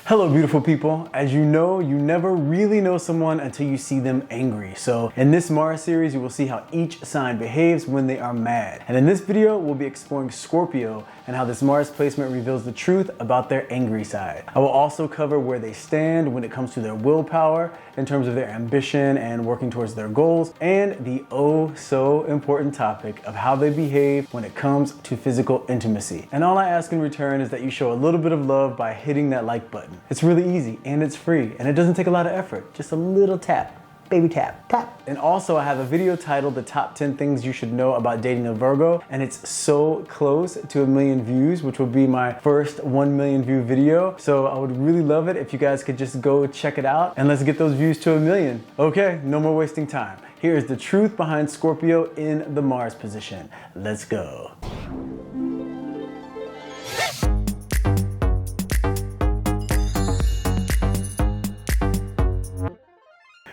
Hello, beautiful people. As you know, you never really know someone until you see them angry. So in this Mars series, you will see how each sign behaves when they are mad. And in this video, we'll be exploring Scorpio and how this Mars placement reveals the truth about their angry side. I will also cover where they stand when it comes to their willpower in terms of their ambition and working towards their goals, and the oh so important topic of how they behave when it comes to physical intimacy. And all I ask in return is that you show a little bit of love by hitting that like button. It's really easy and it's free and it doesn't take a lot of effort, just a little tap. Baby tap, tap. And also I have a video titled The Top 10 Things You Should Know About Dating a Virgo, and it's so close to 1 million views, which will be my first 1 million view video. So I would really love it if you guys could just go check it out and let's get those views to 1 million. Okay, no more wasting time. Here is the truth behind Scorpio in the Mars position. Let's go.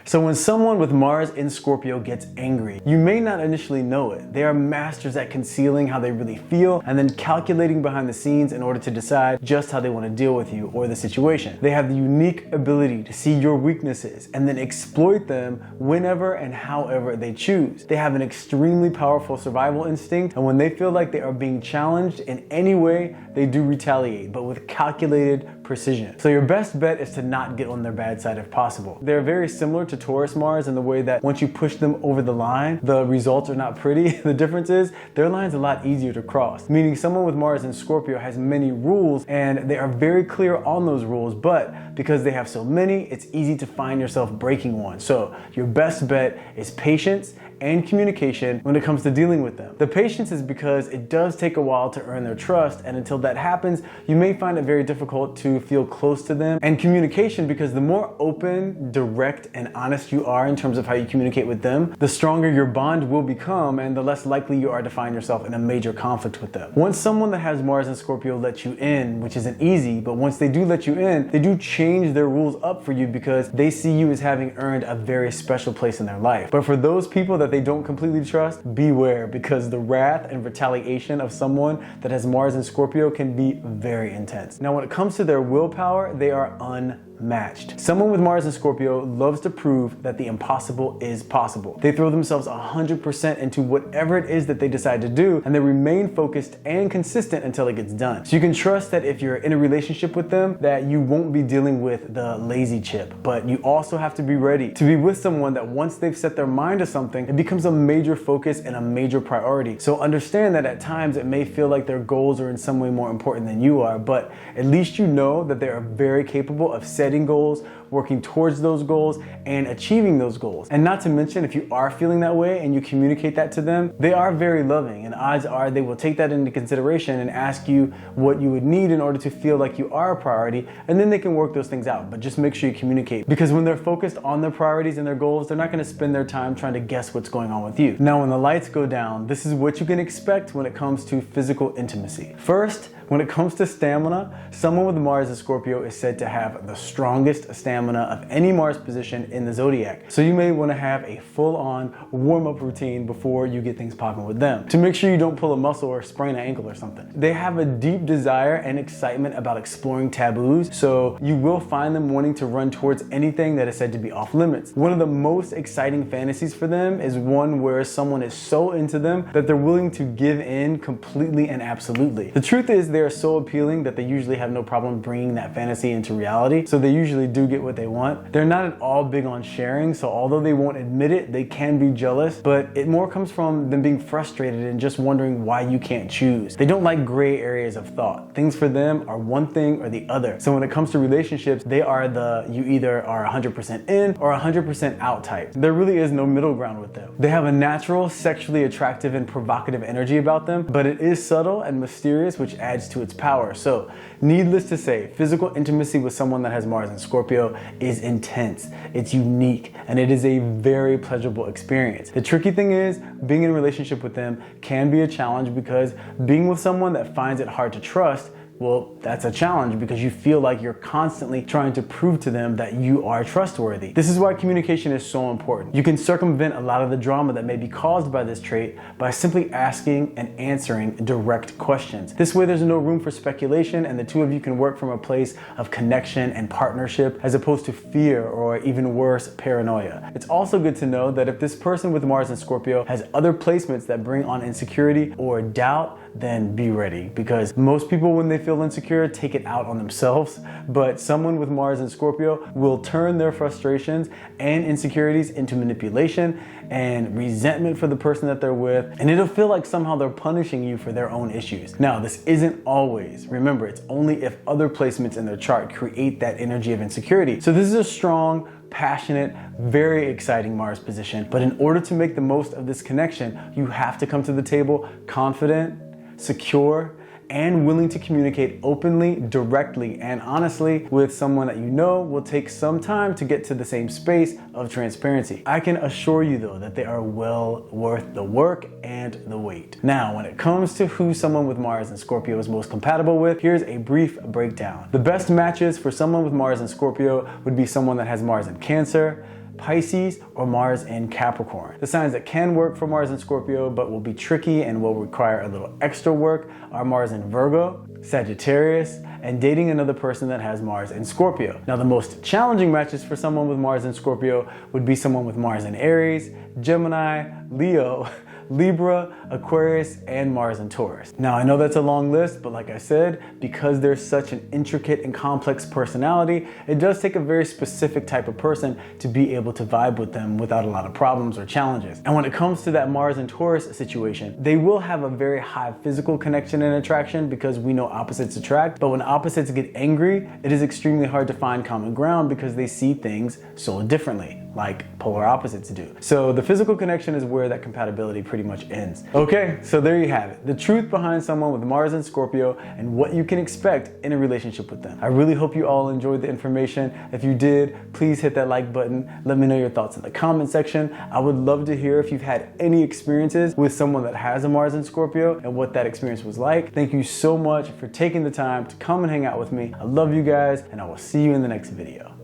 So when someone with Mars in Scorpio gets angry, you may not initially know it. They are masters at concealing how they really feel and then calculating behind the scenes in order to decide just how they want to deal with you or the situation. They have the unique ability to see your weaknesses and then exploit them whenever and however they choose. They have an extremely powerful survival instinct, and when they feel like they are being challenged in any way, they do retaliate, but with calculated precision. So your best bet is to not get on their bad side if possible. They're very similar to Taurus Mars in the way that once you push them over the line, the results are not pretty. The difference is their line's a lot easier to cross, meaning someone with Mars in Scorpio has many rules and they are very clear on those rules, but because they have so many, it's easy to find yourself breaking one. So your best bet is patience and communication when it comes to dealing with them. The patience is because it does take a while to earn their trust, and until that happens, you may find it very difficult to feel close to them. And communication, because the more open, direct, and honest you are in terms of how you communicate with them, the stronger your bond will become and the less likely you are to find yourself in a major conflict with them. Once someone that has Mars and Scorpio lets you in, which isn't easy, but once they do let you in, they do change their rules up for you because they see you as having earned a very special place in their life. But for those people that they don't completely trust, beware, because the wrath and retaliation of someone that has Mars and Scorpio can be very intense. Now, when it comes to their willpower, they are unmatched. Someone with Mars and Scorpio loves to prove that the impossible is possible. They throw themselves 100% into whatever it is that they decide to do, and they remain focused and consistent until it gets done. So you can trust that if you're in a relationship with them, that you won't be dealing with the lazy chip, but you also have to be ready to be with someone that once they've set their mind to something, it becomes a major focus and a major priority. So understand that at times it may feel like their goals are in some way more important than you are, but at least you know that they are very capable of setting goals, working towards those goals, and achieving those goals. And not to mention, if you are feeling that way and you communicate that to them, they are very loving, and odds are they will take that into consideration and ask you what you would need in order to feel like you are a priority, and then they can work those things out. But just make sure you communicate, because when they're focused on their priorities and their goals, they're not going to spend their time trying to guess what's going on with you. Now, when the lights go down, this is what you can expect when it comes to physical intimacy. First, when it comes to stamina, someone with Mars and Scorpio is said to have the strongest stamina of any Mars position in the zodiac. So you may want to have a full-on warm-up routine before you get things popping with them to make sure you don't pull a muscle or sprain an ankle or something. They have a deep desire and excitement about exploring taboos, so you will find them wanting to run towards anything that is said to be off limits. One of the most exciting fantasies for them is one where someone is so into them that they're willing to give in completely and absolutely. The truth is, they are so appealing that they usually have no problem bringing that fantasy into reality, so they usually do get what they want. They're not at all big on sharing, so although they won't admit it, they can be jealous, but it more comes from them being frustrated and just wondering why you can't choose. They don't like gray areas of thought. Things for them are one thing or the other. So when it comes to relationships, they are the you either are 100% in or 100% out type. There really is no middle ground with them. They have a natural, sexually attractive and provocative energy about them, but it is subtle and mysterious, which adds to its power. So needless to say, physical intimacy with someone that has Mars and Scorpio is intense, it's unique, and it is a very pleasurable experience. The tricky thing is, being in a relationship with them can be a challenge because being with someone that finds it hard to trust well, that's a challenge because you feel like you're constantly trying to prove to them that you are trustworthy. This is why communication is so important. You can circumvent a lot of the drama that may be caused by this trait by simply asking and answering direct questions. This way there's no room for speculation and the two of you can work from a place of connection and partnership as opposed to fear or even worse, paranoia. It's also good to know that if this person with Mars in Scorpio has other placements that bring on insecurity or doubt, then be ready, because most people, when they feel insecure, take it out on themselves, but someone with Mars in Scorpio will turn their frustrations and insecurities into manipulation and resentment for the person that they're with, and it'll feel like somehow they're punishing you for their own issues. Now, this isn't always. Remember, it's only if other placements in their chart create that energy of insecurity. So this is a strong, passionate, very exciting Mars position, but in order to make the most of this connection, you have to come to the table confident, secure, and willing to communicate openly, directly, and honestly with someone that you know will take some time to get to the same space of transparency. I can assure you though that they are well worth the work and the wait. Now, when it comes to who someone with Mars and Scorpio is most compatible with, here's a brief breakdown. The best matches for someone with Mars and Scorpio would be someone that has Mars in Cancer, Pisces, or Mars in Capricorn. The signs that can work for Mars in Scorpio but will be tricky and will require a little extra work are Mars in Virgo, Sagittarius, and dating another person that has Mars in Scorpio. Now, the most challenging matches for someone with Mars in Scorpio would be someone with Mars in Aries, Gemini, Leo, Libra, Aquarius, and Mars in Taurus. Now, I know that's a long list, but like I said, because there's such an intricate and complex personality, it does take a very specific type of person to be able to vibe with them without a lot of problems or challenges. And when it comes to that Mars and Taurus situation, they will have a very high physical connection and attraction because we know opposites attract, but when opposites get angry, it is extremely hard to find common ground because they see things so differently, like polar opposites do. So the physical connection is where that compatibility pretty much ends. Okay, so there you have it. The truth behind someone with Mars and Scorpio and what you can expect in a relationship with them. I really hope you all enjoyed the information. If you did, please hit that like button. Let me know your thoughts in the comment section. I would love to hear if you've had any experiences with someone that has a Mars in Scorpio and what that experience was like. Thank you so much for taking the time to come and hang out with me. I love you guys, and I will see you in the next video.